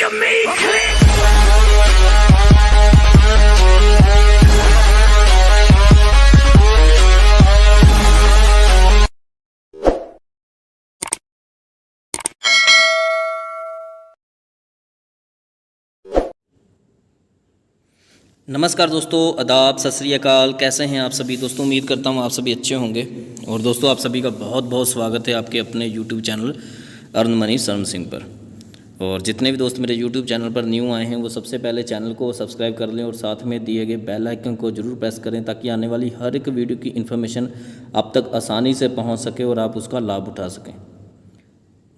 of me click. नमस्कार दोस्तों, आदाब, सत श्री अकाल। कैसे हैं आप सभी दोस्तों? उम्मीद करता हूं आप सभी अच्छे होंगे। और दोस्तों, आप सभी का बहुत बहुत स्वागत है आपके अपने YouTube चैनल अर्न मनी शर्म सिंह पर। और जितने भी दोस्त मेरे YouTube चैनल पर न्यू आए हैं वो सबसे पहले चैनल को सब्सक्राइब कर लें और साथ में दिए गए बेल आइकन को ज़रूर प्रेस करें ताकि आने वाली हर एक वीडियो की इन्फॉर्मेशन आप तक आसानी से पहुँच सके और आप उसका लाभ उठा सकें।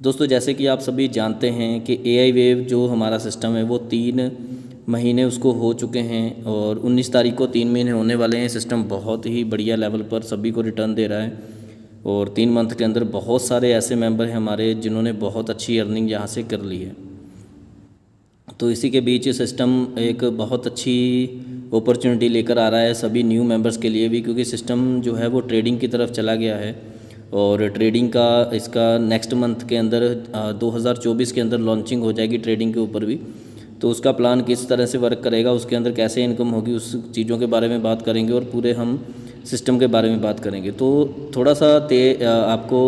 दोस्तों, जैसे कि आप सभी जानते हैं कि AI वेव जो हमारा सिस्टम है वो 3 महीने उसको हो चुके हैं और 19 तारीख को 3 महीने होने वाले हैं। सिस्टम बहुत ही बढ़िया लेवल पर सभी को रिटर्न दे रहा है और 3 मंथ के अंदर बहुत सारे ऐसे मेंबर हैं हमारे जिन्होंने बहुत अच्छी अर्निंग यहाँ से कर ली है। तो इसी के बीच सिस्टम एक बहुत अच्छी अपॉर्चुनिटी लेकर आ रहा है सभी न्यू मेंबर्स के लिए भी, क्योंकि सिस्टम जो है वो ट्रेडिंग की तरफ चला गया है और ट्रेडिंग का इसका नेक्स्ट मंथ के अंदर 2024 के अंदर लॉन्चिंग हो जाएगी ट्रेडिंग के ऊपर भी। तो उसका प्लान किस तरह से वर्क करेगा, उसके अंदर कैसे इनकम होगी, उस चीज़ों के बारे में बात करेंगे और पूरे हम सिस्टम के बारे में बात करेंगे। तो थोड़ा सा आपको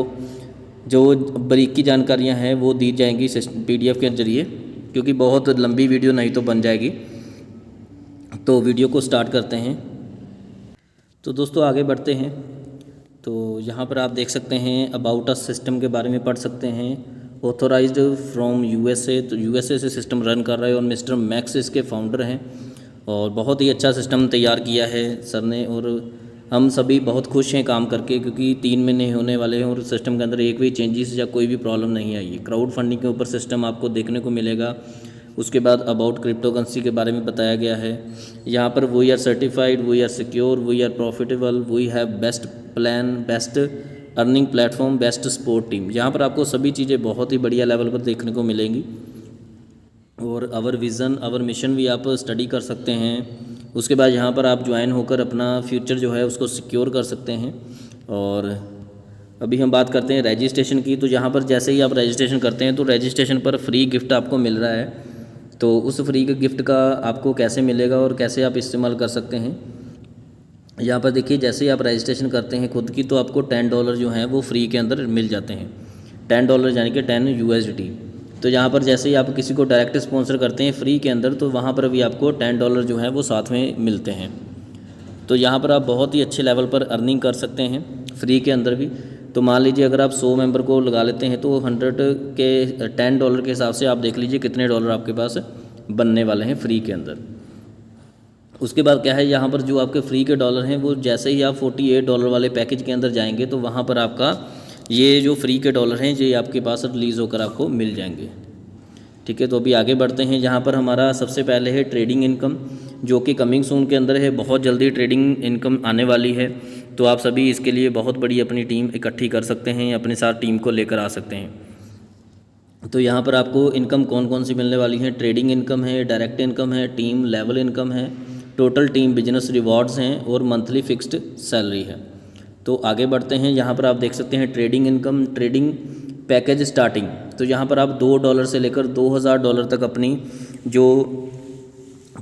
जो बारीकी जानकारियां हैं वो दी जाएंगी PDF के जरिए, क्योंकि बहुत लंबी वीडियो नहीं तो बन जाएगी। तो वीडियो को स्टार्ट करते हैं। तो दोस्तों आगे बढ़ते हैं। तो यहाँ पर आप देख सकते हैं अबाउट अस सिस्टम के बारे में पढ़ सकते हैं। ऑथोराइज्ड फ्रॉम USA, तो USA से सिस्टम रन कर रहा है और मिस्टर मैक्स इसके फाउंडर हैं और बहुत ही अच्छा सिस्टम तैयार किया है सर ने। और हम सभी बहुत खुश हैं काम करके, क्योंकि 3 महीने होने वाले हैं और सिस्टम के अंदर एक भी चेंजेस या कोई भी प्रॉब्लम नहीं आई है। क्राउड फंडिंग के ऊपर सिस्टम आपको देखने को मिलेगा। उसके बाद अबाउट क्रिप्टो करेंसी के बारे में बताया गया है। यहाँ पर we are certified, we are secure, we are profitable, we have best plan, best earning platform, best support team. यहाँ पर आपको सभी चीज़ें बहुत ही बढ़िया लेवल पर देखने को मिलेंगी। और आवर विज़न, आवर मिशन भी आप स्टडी कर सकते हैं। उसके बाद यहाँ पर आप ज्वाइन होकर अपना फ्यूचर जो है उसको सिक्योर कर सकते हैं। और अभी हम बात करते हैं रजिस्ट्रेशन की। तो यहाँ पर जैसे ही आप रजिस्ट्रेशन करते हैं तो रजिस्ट्रेशन पर फ्री गिफ्ट आपको मिल रहा है। तो उस फ्री के गिफ्ट का आपको कैसे मिलेगा और कैसे आप इस्तेमाल कर सकते हैं, यहाँ पर देखिए। जैसे ही आप रजिस्ट्रेशन करते हैं खुद की, तो आपको $10 जो हैं वो फ्री के अंदर मिल जाते हैं। $10 यानी कि 10 USD। तो यहाँ पर जैसे ही आप किसी को डायरेक्ट स्पॉन्सर करते हैं फ्री के अंदर, तो वहाँ पर भी आपको $10 जो हैं वो साथ में मिलते हैं। तो यहाँ पर आप बहुत ही अच्छे लेवल पर अर्निंग कर सकते हैं फ्री के अंदर भी। तो मान लीजिए अगर आप 100 मेंबर को लगा लेते हैं तो 100 के $10 के हिसाब से आप देख लीजिए कितने डॉलर आपके पास बनने वाले हैं फ्री के अंदर। उसके बाद क्या है, यहाँ पर जो आपके फ्री के डॉलर हैं वो जैसे ही आप $48 वाले पैकेज के अंदर जाएंगे तो वहाँ पर आपका ये जो फ्री के डॉलर हैं ये आपके पास रिलीज़ होकर आपको मिल जाएंगे। ठीक है, तो अभी आगे बढ़ते हैं। यहाँ पर हमारा सबसे पहले है ट्रेडिंग इनकम, जो कि कमिंग सून के अंदर है। बहुत जल्दी ट्रेडिंग इनकम आने वाली है। तो आप सभी इसके लिए बहुत बड़ी अपनी टीम इकट्ठी कर सकते हैं, अपने साथ टीम को लेकर आ सकते हैं। तो यहाँ पर आपको इनकम कौन कौन सी मिलने वाली है? ट्रेडिंग इनकम है, डायरेक्ट इनकम है, टीम लेवल इनकम है, टोटल टीम बिजनेस रिवॉर्ड्स हैं और मंथली फिक्स्ड सैलरी है। तो आगे बढ़ते हैं। यहाँ पर आप देख सकते हैं trading income, trading package starting. तो यहाँ पर आप $2 से लेकर $2000 तक अपनी जो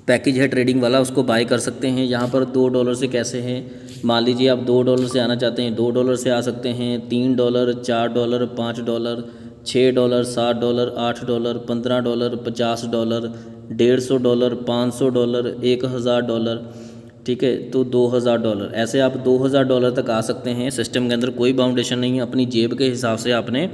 पैकेज है ट्रेडिंग वाला उसको बाय कर सकते हैं। यहाँ पर $2 से कैसे हैं, मान लीजिए आप $2 से आना चाहते हैं, $2 से आ सकते हैं, $3, $4, $5, $6, $7, $8, $15, $50, $150, $500, $1000। ठीक है, तो $2000, ऐसे आप $2000 तक आ सकते हैं। सिस्टम के अंदर कोई बाउंडेशन नहीं है। अपनी जेब के हिसाब से आपने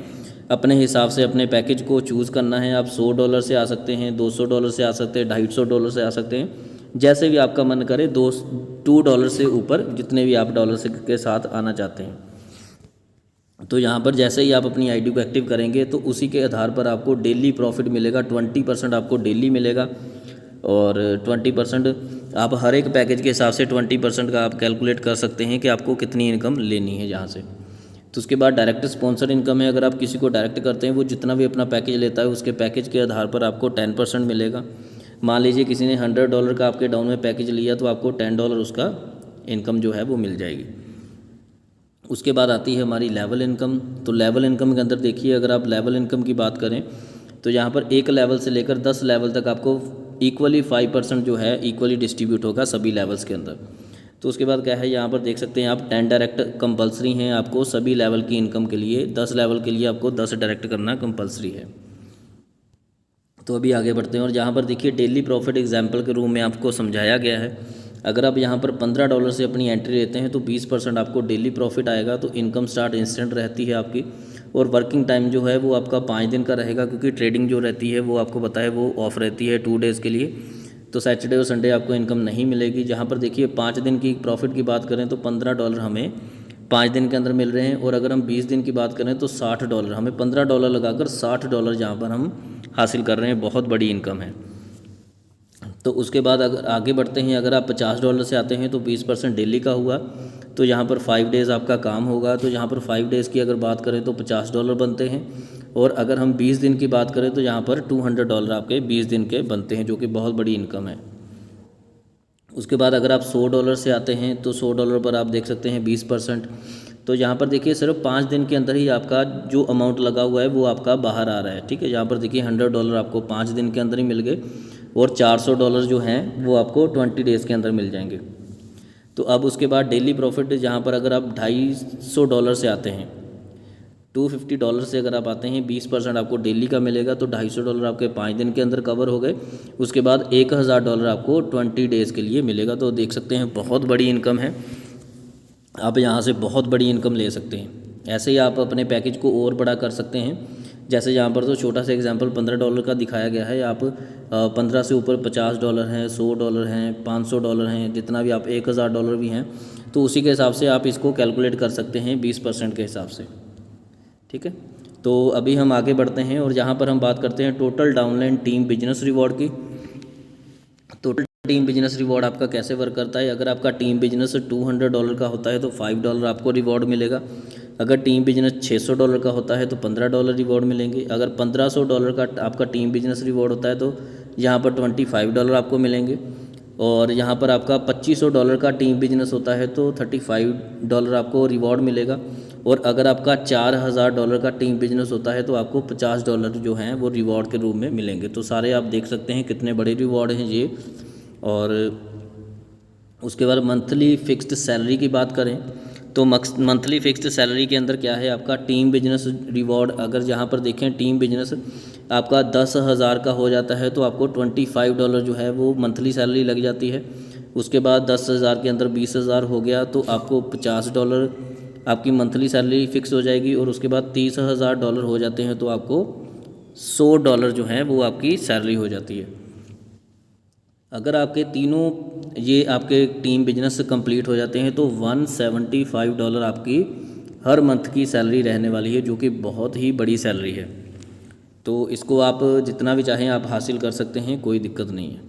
अपने हिसाब से अपने पैकेज को चूज़ करना है। आप $100 से आ सकते हैं, $200 से आ सकते हैं, $250 से आ सकते हैं, जैसे भी आपका मन करे। $2 से ऊपर जितने भी आप डॉलर से के साथ आना चाहते हैं। तो यहाँ पर जैसे ही आप अपनी आईडी को एक्टिव करेंगे तो उसी के आधार पर आपको डेली प्रॉफिट मिलेगा। 20% आपको डेली मिलेगा और 20% आप हर एक पैकेज के हिसाब से 20% का आप कैलकुलेट कर सकते हैं कि आपको कितनी इनकम लेनी है यहाँ से। तो उसके बाद डायरेक्ट स्पॉन्सर इनकम है। अगर आप किसी को डायरेक्ट करते हैं वो जितना भी अपना पैकेज लेता है उसके पैकेज के आधार पर आपको 10% मिलेगा। मान लीजिए किसी ने $100 का आपके डाउन में पैकेज लिया तो आपको $10 उसका इनकम जो है वो मिल जाएगी। उसके बाद आती है हमारी लेवल इनकम। तो लेवल इनकम के अंदर देखिए, अगर आप लेवल इनकम की बात करें तो यहाँ पर एक लेवल से लेकर 10 लेवल तक आपको इक्वली 5% जो है इक्वली डिस्ट्रीब्यूट होगा सभी लेवल्स के अंदर। तो उसके बाद क्या है, यहाँ पर देख सकते हैं आप 10 डायरेक्ट कंपलसरी हैं आपको सभी लेवल की इनकम के लिए। 10 लेवल के लिए आपको 10 डायरेक्ट करना कंपलसरी है। तो अभी आगे बढ़ते हैं और यहाँ पर देखिए डेली प्रॉफिट एग्जाम्पल के रूप में आपको समझाया गया है। अगर आप यहाँ पर $15 से अपनी एंट्री लेते हैं तो 20% आपको डेली प्रॉफिट आएगा। तो इनकम स्टार्ट इंस्टेंट रहती है आपकी, और वर्किंग टाइम जो है वो आपका 5 दिन का रहेगा, क्योंकि ट्रेडिंग जो रहती है वो आपको पता है वो ऑफ रहती है 2 डेज़ के लिए। तो सैटरडे और संडे आपको इनकम नहीं मिलेगी। जहाँ पर देखिए 5 दिन की प्रॉफिट की बात करें तो $15 हमें 5 दिन के अंदर मिल रहे हैं, और अगर हम 20 दिन की बात करें तो $60, हमें $15 लगाकर $60 जहाँ पर हम हासिल कर रहे हैं। बहुत बड़ी इनकम है। तो उसके बाद अगर आगे बढ़ते हैं, अगर आप $50 से आते हैं तो 20% डेली का हुआ। तो यहाँ पर 5 डेज़ आपका काम होगा। तो यहाँ पर 5 डेज़ की अगर बात करें तो $50 बनते हैं, और अगर हम 20 दिन की बात करें तो यहाँ पर $200 आपके 20 दिन के बनते हैं, जो कि बहुत बड़ी इनकम है। उसके बाद अगर आप $100 से आते हैं तो $100 पर आप देख सकते हैं 20%। तो यहाँ पर देखिए सिर्फ 5 दिन के अंदर ही आपका जो अमाउंट लगा हुआ है वो आपका बाहर आ रहा है। ठीक है, यहाँ पर देखिए $100 आपको 5 दिन के अंदर ही मिल गए, और $400 जो हैं वो आपको 20 डेज़ के अंदर मिल जाएंगे। तो अब उसके बाद डेली प्रॉफिट, जहाँ पर अगर आप $250 से आते हैं, $250 से अगर आप आते हैं 20% आपको डेली का मिलेगा। तो $250 आपके 5 दिन के अंदर कवर हो गए। उसके बाद $1000 आपको 20 डेज़ के लिए मिलेगा। तो देख सकते हैं बहुत बड़ी इनकम है, आप यहाँ से बहुत बड़ी इनकम ले सकते हैं। ऐसे ही आप अपने पैकेज को और बड़ा कर सकते हैं। जैसे यहाँ पर तो छोटा सा एग्जांपल $15 का दिखाया गया है। आप 15 से ऊपर $50 हैं, $100 हैं, $500 हैं, जितना भी आप $1000 भी हैं, तो उसी के हिसाब से आप इसको कैलकुलेट कर सकते हैं 20% के हिसाब से। ठीक है, तो अभी हम आगे बढ़ते हैं और यहाँ पर हम बात करते हैं total downline team business reward की। टोटल टीम बिजनेस रिवॉर्ड आपका कैसे वर्क करता है। अगर आपका टीम बिजनेस $200 का होता है तो $5 आपको रिवॉर्ड मिलेगा। अगर टीम बिजनेस $600 का होता है तो $15 रिवॉर्ड मिलेंगे। अगर $1500 का आपका टीम बिजनेस रिवॉर्ड होता है तो यहाँ पर $25 आपको मिलेंगे। और यहाँ पर आपका $2500 का टीम बिजनेस होता है तो $35 आपको रिवॉर्ड मिलेगा। और अगर आपका $4000 का टीम बिजनेस होता है तो आपको $50 जो हैं वो रिवॉर्ड के रूप में मिलेंगे। तो सारे आप देख सकते हैं कितने बड़े रिवॉर्ड हैं ये। और उसके बाद मंथली फिक्स्ड सैलरी की बात करें तो मंथली फिक्स्ड सैलरी के अंदर क्या है, आपका टीम बिजनेस रिवॉर्ड, अगर जहाँ पर देखें टीम बिजनेस आपका 10,000 का हो जाता है तो आपको $25 जो है वो मंथली सैलरी लग जाती है। उसके बाद 10,000 के अंदर 20,000 हो गया तो आपको $50 आपकी मंथली सैलरी फिक्स हो जाएगी। और उसके बाद $30,000 हो जाते हैं तो आपको $100 जो है वो आपकी सैलरी हो जाती है। अगर आपके तीनों ये आपके टीम बिजनेस कंप्लीट हो जाते हैं तो $175 आपकी हर मंथ की सैलरी रहने वाली है, जो कि बहुत ही बड़ी सैलरी है। तो इसको आप जितना भी चाहें आप हासिल कर सकते हैं, कोई दिक्कत नहीं है।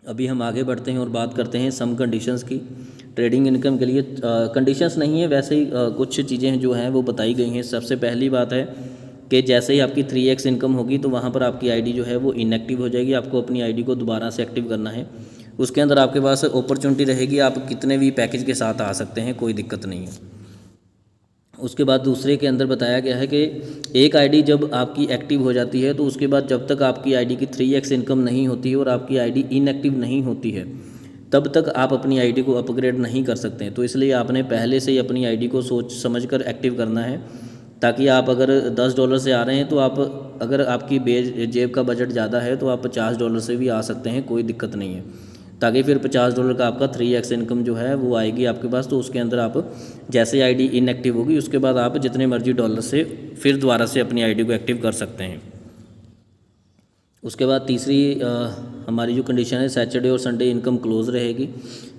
अभी हम आगे बढ़ते हैं और बात करते हैं सम कंडीशंस की। ट्रेडिंग इनकम के लिए कंडीशंस नहीं है, वैसे ही कुछ चीज़ें जो हैं वो बताई गई हैं। सबसे पहली बात है कि जैसे ही आपकी 3x इनकम होगी तो वहाँ पर आपकी आईडी जो है वो इनएक्टिव हो जाएगी। आपको अपनी आईडी को दोबारा से एक्टिव करना है। उसके अंदर आपके पास अपॉर्चुनिटी रहेगी, आप कितने भी पैकेज के साथ आ सकते हैं, कोई दिक्कत नहीं है। उसके बाद दूसरे के अंदर बताया गया है कि एक आईडी जब आपकी एक्टिव हो जाती है तो उसके बाद जब तक आपकी आईडी की 3x इनकम नहीं होती है और आपकी आईडी इनएक्टिव नहीं होती है तब तक आप अपनी आईडी को अपग्रेड नहीं कर सकते हैं। तो इसलिए आपने पहले से ही अपनी आईडी को सोच समझ कर एक्टिव करना है, ताकि आप अगर $10 से आ रहे हैं तो आप अगर आपकी जेब का बजट ज़्यादा है तो आप $50 से भी आ सकते हैं, कोई दिक्कत नहीं है। ताकि फिर $50 का आपका 3x इनकम जो है वो आएगी आपके पास। तो उसके अंदर आप जैसे आईडी इनएक्टिव होगी उसके बाद आप जितने मर्जी डॉलर से फिर दोबारा से अपनी आईडी को एक्टिव कर सकते हैं। उसके बाद तीसरी हमारी जो कंडीशन है, सैटरडे और संडे इनकम क्लोज रहेगी।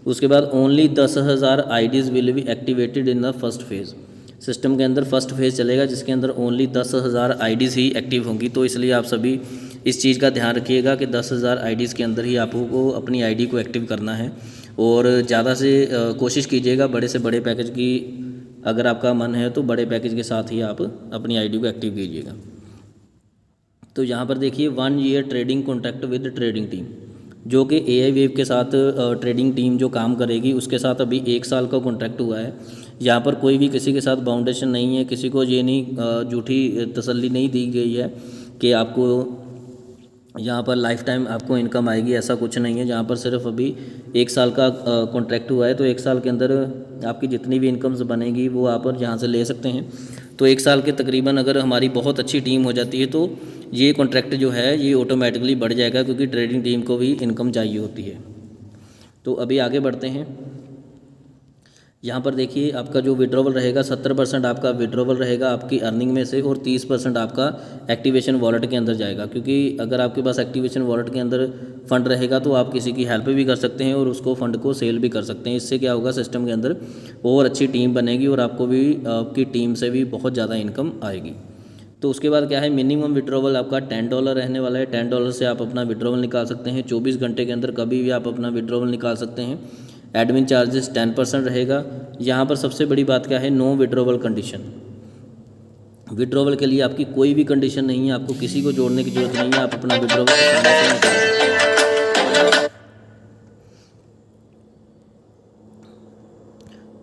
उसके बाद only 10,000 IDs will be activated in the first phase. System के अंदर फर्स्ट फेज़ चलेगा जिसके अंदर ओनली 10,000 आईडीज़ ही एक्टिव होंगी। तो इसलिए आप सभी इस चीज़ का ध्यान रखिएगा कि 10,000 आईडीज़ के अंदर ही आपको अपनी आईडी को एक्टिव करना है। और ज़्यादा से कोशिश कीजिएगा बड़े से बड़े पैकेज की, अगर आपका मन है तो बड़े पैकेज के साथ ही आप अपनी आईडी को एक्टिव कीजिएगा। तो यहाँ पर देखिए 1 year trading contract with trading team, जो कि AI वेव के साथ ट्रेडिंग टीम जो काम करेगी उसके साथ अभी 1 साल का कॉन्ट्रैक्ट हुआ है। यहाँ पर कोई भी किसी के साथ बाउंडेशन नहीं है, किसी को ये नहीं झूठी तसल्ली नहीं दी गई है कि आपको यहाँ पर लाइफ टाइम आपको इनकम आएगी, ऐसा कुछ नहीं है। जहाँ पर सिर्फ अभी 1 साल का कॉन्ट्रैक्ट हुआ है, तो 1 साल के अंदर आपकी जितनी भी इनकम्स बनेगी वो आप यहाँ से ले सकते हैं। तो 1 साल के तकरीबन अगर हमारी बहुत अच्छी टीम हो जाती है तो ये कॉन्ट्रैक्ट जो है ये ऑटोमेटिकली बढ़ जाएगा, क्योंकि ट्रेडिंग टीम को भी इनकम चाहिए होती है। तो अभी आगे बढ़ते हैं। यहाँ पर देखिए आपका जो विड्रॉवल रहेगा 70% आपका विड्रॉवल रहेगा आपकी अर्निंग में से, और 30% आपका एक्टिवेशन वॉलेट के अंदर जाएगा। क्योंकि अगर आपके पास एक्टिवेशन वॉलेट के अंदर फ़ंड रहेगा तो आप किसी की हेल्प भी कर सकते हैं और उसको फ़ंड को सेल भी कर सकते हैं। इससे क्या होगा, सिस्टम के अंदर और अच्छी टीम बनेगी और आपको भी आपकी टीम से भी बहुत ज़्यादा इनकम आएगी। तो उसके बाद क्या है, मिनिमम विड्रॉवल आपका $10 रहने वाला है। $10 से आप अपना विड्रॉवल निकाल सकते हैं। 24 घंटे के अंदर कभी भी आप अपना विड्रॉवल निकाल सकते हैं। एडमिन चार्जेस 10% रहेगा। यहाँ पर सबसे बड़ी बात क्या है, नो विड्रॉवल कंडीशन। विड्रॉवल के लिए आपकी कोई भी कंडीशन नहीं है, आपको किसी को जोड़ने की जरूरत नहीं है, आप अपना विड्रॉवल।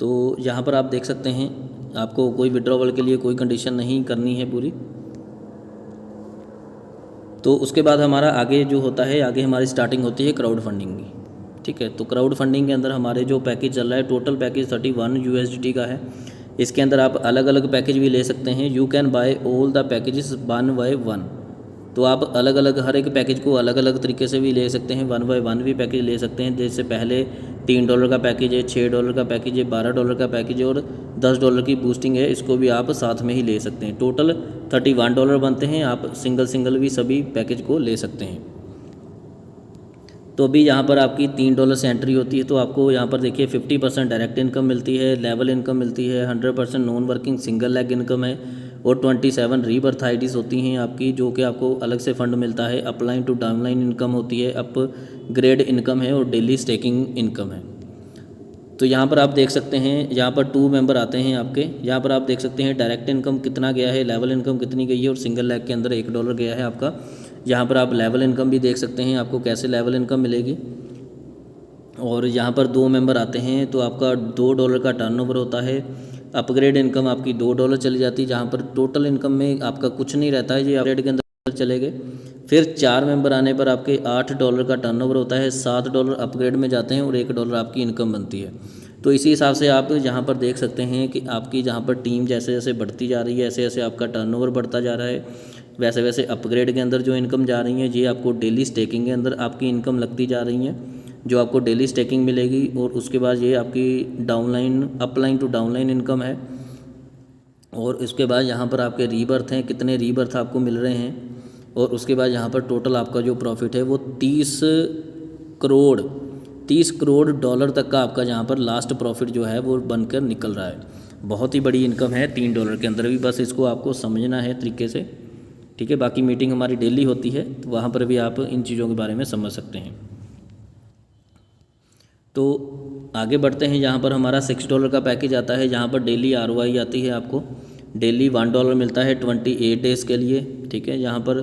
तो यहाँ पर आप देख सकते हैं आपको कोई विड्रॉवल के लिए कोई कंडीशन नहीं करनी है पूरी। तो उसके बाद हमारा आगे जो होता है, आगे हमारी स्टार्टिंग होती है क्राउड फंडिंग की। ठीक है, तो क्राउड फंडिंग के अंदर हमारे जो पैकेज चल रहा है, टोटल पैकेज 31 USDT का है। इसके अंदर आप अलग अलग पैकेज भी ले सकते हैं। You can buy all the packages 1 by 1। तो आप अलग अलग हर एक पैकेज को अलग अलग तरीके से भी ले सकते हैं। 1 by 1 भी पैकेज ले सकते हैं। जैसे पहले $3 का पैकेज है, $6 का पैकेज है, $12 का पैकेज है और $10 की बूस्टिंग है। इसको भी आप साथ में ही ले सकते हैं। टोटल $31 बनते हैं। आप सिंगल सिंगल भी सभी पैकेज को ले सकते हैं। तो अभी यहाँ पर आपकी $3 से एंट्री होती है, तो आपको यहाँ पर देखिए 50% डायरेक्ट इनकम मिलती है, लेवल इनकम मिलती है, 100% non working single leg income है और 27 रीबर्थ आईडीज़ होती हैं आपकी, जो कि आपको अलग से फ़ंड मिलता है। अपलाइन टू डाउनलाइन इनकम होती है, अप ग्रेड इनकम है और डेली स्टेकिंग इनकम है। तो यहाँ पर आप देख सकते हैं, यहाँ पर 2 मेंबर आते हैं आपके। यहाँ पर आप देख सकते हैं डायरेक्ट इनकम कितना गया है, लेवल इनकम कितनी गई है और सिंगल लेग के अंदर $1 गया है आपका। यहाँ पर आप लेवल इनकम भी देख सकते हैं, आपको कैसे लेवल इनकम मिलेगी। और यहाँ पर 2 मेंबर आते हैं तो आपका $2 का टर्नओवर होता है। अपग्रेड इनकम आपकी $2 चली जाती है, जहाँ पर टोटल इनकम में आपका कुछ नहीं रहता है, ये अपग्रेड के अंदर चले गए। फिर 4 मेंबर आने पर आपके $8 का टर्नओवर होता है, $7 अपग्रेड में जाते हैं और $1 आपकी इनकम बनती है। तो इसी हिसाब से आप यहाँ पर देख सकते हैं कि आपकी जहाँ पर टीम जैसे जैसे बढ़ती जा रही है, ऐसे ऐसे आपका टर्नओवर बढ़ता जा रहा है। वैसे वैसे अपग्रेड के अंदर जो इनकम जा रही है, ये आपको डेली स्टेकिंग के अंदर आपकी इनकम लगती जा रही है, जो आपको डेली स्टेकिंग मिलेगी। और उसके बाद ये आपकी downline upline to downline income है। और उसके बाद यहाँ पर आपके रीबर्थ हैं, कितने रीबर्थ आपको मिल रहे हैं। और उसके बाद यहाँ पर टोटल आपका जो प्रॉफिट है वो 30 करोड़ डॉलर तक का आपका यहाँ पर लास्ट प्रॉफिट जो है वो बनकर निकल रहा है। बहुत ही बड़ी इनकम है $3 के अंदर भी, बस इसको आपको समझना है तरीके से। ठीक है, बाकी मीटिंग हमारी डेली होती है, तो वहाँ पर भी आप इन चीज़ों के बारे में समझ सकते हैं। तो आगे बढ़ते हैं। यहाँ पर हमारा $6 का पैकेज आता है, जहाँ पर डेली ROI आती है आपको। डेली $1 मिलता है 28 डेज़ के लिए। ठीक है, यहाँ पर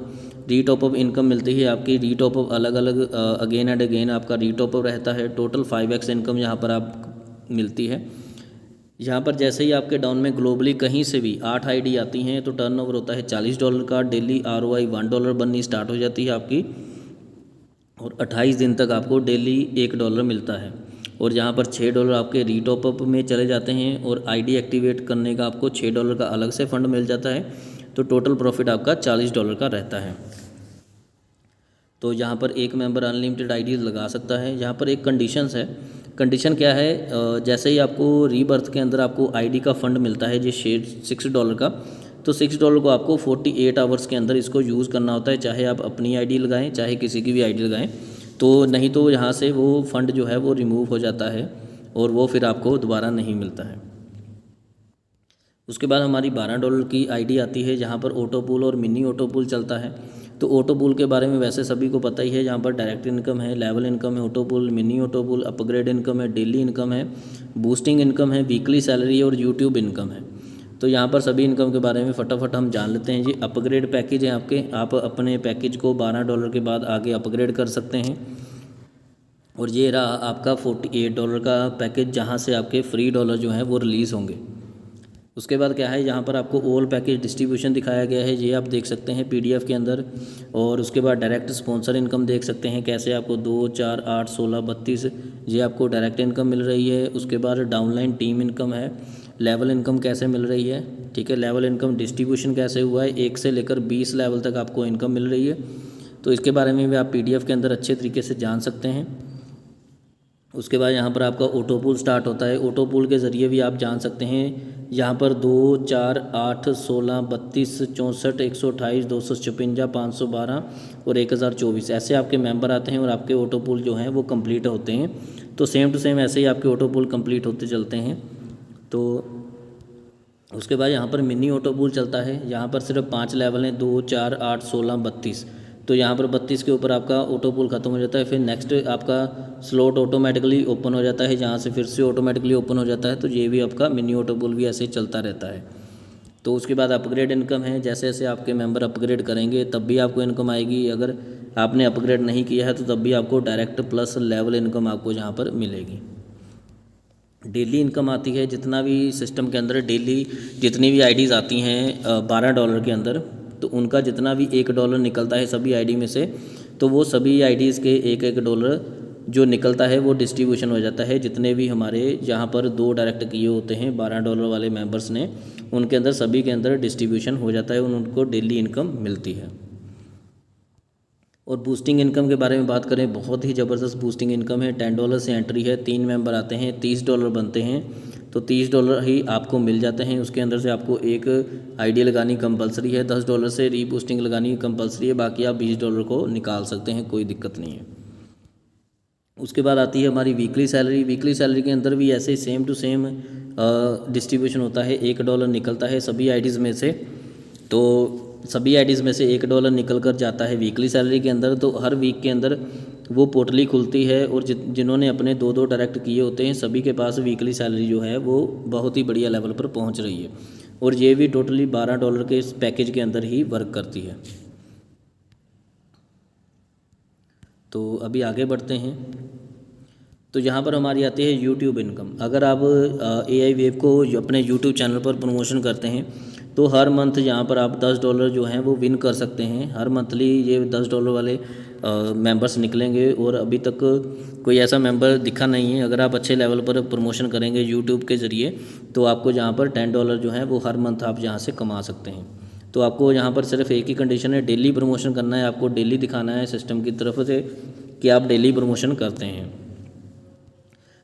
रीटॉप अप इनकम मिलती है आपकी। रीटॉप अप अलग अलग अगेन एंड अगेन आपका रीटॉप अप रहता है। टोटल 5x इनकम यहाँ पर आप मिलती है। यहाँ पर जैसे ही आपके डाउन में ग्लोबली कहीं से भी 8 ID आती हैं तो टर्नओवर होता है $40 का। डेली ROI $1 बननी स्टार्ट हो जाती है आपकी और 28 दिन तक आपको डेली $1 मिलता है। और यहाँ पर $6 आपके रीटॉप अप में चले जाते हैं और ID एक्टिवेट करने का आपको $6 का अलग से फ़ंड मिल जाता है। तो टोटल प्रॉफिट आपका $40 का रहता है। तो यहाँ पर एक मेंबर अनलिमिटेड आईडी लगा सकता है। यहाँ पर एक कंडीशंस है। कंडीशन क्या है, जैसे ही आपको रीबर्थ के अंदर आपको आईडी का फ़ंड मिलता है, ये $6 का, तो $6 को आपको 48 आवर्स के अंदर इसको यूज़ करना होता है। चाहे आप अपनी आईडी लगाएं, चाहे किसी की भी आईडी लगाएं, तो नहीं तो यहाँ से वो फ़ंड जो है वो रिमूव हो जाता है और वो फिर आपको दोबारा नहीं मिलता है। उसके बाद हमारी $12 की आईडी आती है, जहाँ पर ऑटो पूल और मिनी ऑटो पूल चलता है। तो ऑटो पूल के बारे में वैसे सभी को पता ही है, जहाँ पर डायरेक्ट इनकम है, लेवल इनकम है, auto pool, mini auto pool, upgrade income है, डेली इनकम है, बूस्टिंग इनकम है, वीकली सैलरी और यूट्यूब इनकम है। तो यहाँ पर सभी इनकम के बारे में फटाफट हम जान लेते हैं जी। अपग्रेड पैकेज है आपके, आप अपने पैकेज को $12 के बाद आगे अपग्रेड कर सकते हैं। और ये रहा आपका $48 का पैकेज, जहाँ से आपके फ्री डॉलर जो हैं वो रिलीज़ होंगे। उसके बाद क्या है, यहाँ पर आपको ऑल पैकेज डिस्ट्रीब्यूशन दिखाया गया है, ये आप देख सकते हैं पीडीएफ के अंदर। और उसके बाद डायरेक्ट स्पॉन्सर इनकम देख सकते हैं, कैसे आपको 2, 4, 8, 16, 32 ये आपको डायरेक्ट इनकम मिल रही है। उसके बाद डाउनलाइन टीम इनकम है, लेवल इनकम कैसे मिल रही है, ठीक है, लेवल इनकम डिस्ट्रीब्यूशन कैसे हुआ है, 1 से लेकर 20 लेवल तक आपको इनकम मिल रही है। तो इसके बारे में भी आप पीडीएफ के अंदर अच्छे तरीके से जान सकते हैं। उसके बाद यहाँ पर आपका ऑटो पूल स्टार्ट होता है, ऑटो पूल के ज़रिए भी आप जान सकते हैं। यहाँ पर 2, 4, 8, 16, 32, 64, 128, 256, 512 और 1024 ऐसे आपके मेंबर आते हैं और आपके ऑटो पूल जो हैं वो कंप्लीट होते हैं। तो सेम टू सेम ऐसे ही आपके ऑटो पूल कंप्लीट होते चलते हैं। तो उसके बाद यहाँ पर मिनी ऑटो पूल चलता है, यहाँ पर सिर्फ 5 लेवल हैं, 2, 4, 8, 16, 32। तो यहाँ पर 32 के ऊपर आपका ऑटो पूल ख़त्म हो जाता है, फिर नेक्स्ट आपका स्लॉट ऑटोमेटिकली ओपन हो जाता है, जहाँ से फिर से ऑटोमेटिकली ओपन हो जाता है। तो ये भी आपका मिनी ऑटो पूल भी ऐसे ही चलता रहता है। तो उसके बाद अपग्रेड इनकम है, जैसे जैसे आपके मेंबर अपग्रेड करेंगे तब भी आपको इनकम आएगी। अगर आपने अपग्रेड नहीं किया है तो तब भी आपको डायरेक्ट प्लस लेवल इनकम आपको यहाँ पर मिलेगी। डेली इनकम आती है, जितना भी सिस्टम के अंदर डेली जितनी भी आईडीज़ आती हैं $12 के अंदर, तो उनका जितना भी $1 निकलता है सभी आईडी में से, तो वो सभी आईडीज़ के $1 जो निकलता है वो डिस्ट्रीब्यूशन हो जाता है। जितने भी हमारे यहाँ पर 2 डायरेक्ट किए होते हैं $12 वाले मेंबर्स ने, उनके अंदर सभी के अंदर डिस्ट्रीब्यूशन हो जाता है, उनको डेली इनकम मिलती है। और बूस्टिंग इनकम के बारे में बात करें, बहुत ही ज़बरदस्त बूस्टिंग इनकम है। $10 से एंट्री है, 3 मेंबर आते हैं, $30 बनते हैं, तो $30 ही आपको मिल जाते हैं। उसके अंदर से आपको एक आईडी लगानी कंपलसरी है, $10 से रीबूस्टिंग लगानी कंपलसरी है, बाकी आप $20 को निकाल सकते हैं, कोई दिक्कत नहीं है। उसके बाद आती है हमारी वीकली सैलरी। वीकली सैलरी के अंदर भी ऐसे ही सेम टू सेम डिस्ट्रीब्यूशन होता है, $1 निकलता है सभी आईडीज़ में से। तो सभी आईडीज़ में से $1 निकल कर जाता है वीकली सैलरी के अंदर। तो हर वीक के अंदर वो पोर्टली खुलती है, और जिन्होंने अपने 2 डायरेक्ट किए होते हैं सभी के पास वीकली सैलरी जो है वो बहुत ही बढ़िया लेवल पर पहुंच रही है। और ये भी टोटली $12 के इस पैकेज के अंदर ही वर्क करती है। तो अभी आगे बढ़ते हैं। तो यहाँ पर हमारी आती है यूट्यूब इनकम। अगर आप AI वेव को अपने यूट्यूब चैनल पर प्रमोशन करते हैं तो हर मंथ यहाँ पर आप $10 जो हैं वो विन कर सकते हैं। हर मंथली ये $10 वाले मेंबर्स निकलेंगे, और अभी तक कोई ऐसा मेंबर दिखा नहीं है। अगर आप अच्छे लेवल पर प्रमोशन करेंगे यूट्यूब के ज़रिए तो आपको यहाँ पर $10 जो हैं वो हर मंथ आप यहाँ से कमा सकते हैं। तो आपको यहाँ पर सिर्फ एक ही कंडीशन है, डेली प्रमोशन करना है, आपको डेली दिखाना है सिस्टम की तरफ से कि आप डेली प्रमोशन करते हैं।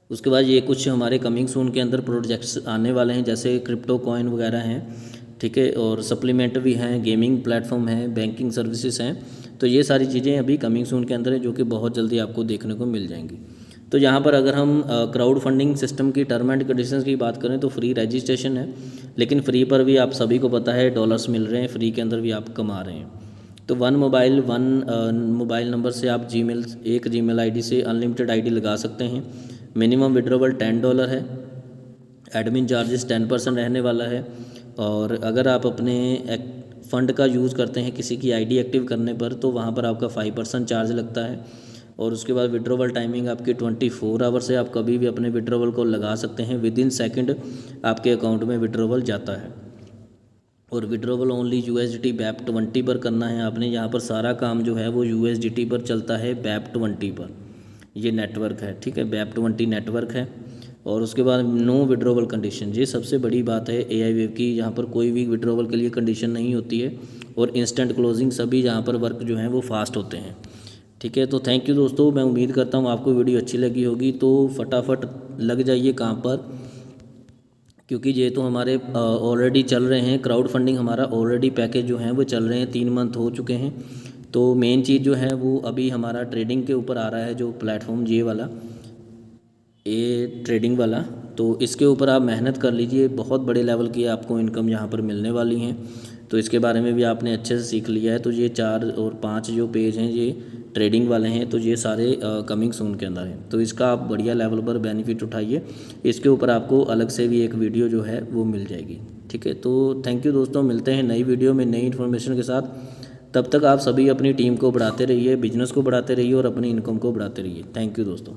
उसके बाद ये कुछ हमारे कमिंग सून के अंदर प्रोजेक्ट्स आने वाले हैं, जैसे क्रिप्टो कॉइन वगैरह हैं, ठीक है, और सप्लीमेंट भी हैं, गेमिंग प्लेटफॉर्म हैं, बैंकिंग सर्विसेज हैं। तो ये सारी चीज़ें अभी कमिंग सून के अंदर है, जो कि बहुत जल्दी आपको देखने को मिल जाएंगी। तो यहाँ पर अगर हम क्राउड फंडिंग सिस्टम की टर्म एंड कंडीशंस की बात करें तो फ्री रजिस्ट्रेशन है, लेकिन फ्री पर भी आप सभी को पता है डॉलर्स मिल रहे हैं, फ्री के अंदर भी आप कमा रहे हैं। तो वन मोबाइल नंबर से आप एक जीमेल आईडी से अनलिमिटेड आईडी लगा सकते हैं। मिनिमम विड्रॉवल $10 है, एडमिन चार्जेस 10% रहने वाला है। और अगर आप अपने फ़ंड का यूज़ करते हैं किसी की आईडी एक्टिव करने पर तो वहाँ पर आपका 5% चार्ज लगता है। और उसके बाद विड्रॉवल टाइमिंग आपकी 24 आवर्स है, आप कभी भी अपने विड्रॉवल को लगा सकते हैं, विदिन सेकंड आपके अकाउंट में विड्रॉवल जाता है। और विड्रॉवल ओनली USDT BEP20 पर करना है आपने। यहाँ पर सारा काम जो है वो USDT पर चलता है, BEP20 पर ये नेटवर्क है, ठीक है, BEP20 नेटवर्क है। और उसके बाद नो विड्रॉवल कंडीशन, ये सबसे बड़ी बात है AI वेव की, यहाँ पर कोई भी विड्रॉवल के लिए कंडीशन नहीं होती है। और इंस्टेंट क्लोजिंग, सभी यहाँ पर वर्क जो हैं वो फास्ट होते हैं, ठीक है। तो थैंक यू दोस्तों, मैं उम्मीद करता हूँ आपको वीडियो अच्छी लगी होगी। तो फटाफट लग जाइए काम पर, क्योंकि ये तो हमारे ऑलरेडी चल रहे हैं, क्राउड फंडिंग हमारा ऑलरेडी पैकेज जो हैं वो चल रहे हैं, 3 मंथ हो चुके हैं। तो मेन चीज़ जो है वो अभी हमारा ट्रेडिंग के ऊपर आ रहा है, जो प्लेटफॉर्म ये वाला ट्रेडिंग वाला। तो इसके ऊपर आप मेहनत कर लीजिए, बहुत बड़े लेवल की आपको इनकम यहाँ पर मिलने वाली हैं। तो इसके बारे में भी आपने अच्छे से सीख लिया है। तो ये 4 और 5 जो पेज हैं ये ट्रेडिंग वाले हैं, तो ये सारे कमिंग सून के अंदर हैं। तो इसका आप बढ़िया लेवल पर बेनिफिट उठाइए, इसके ऊपर आपको अलग से भी एक वीडियो जो है वो मिल जाएगी, ठीक है। तो थैंक यू दोस्तों, मिलते हैं नई वीडियो में नई इन्फॉर्मेशन के साथ। तब तक आप सभी अपनी टीम को बढ़ाते रहिए, बिजनेस को बढ़ाते रहिए और अपनी इनकम को बढ़ाते रहिए। थैंक यू दोस्तों।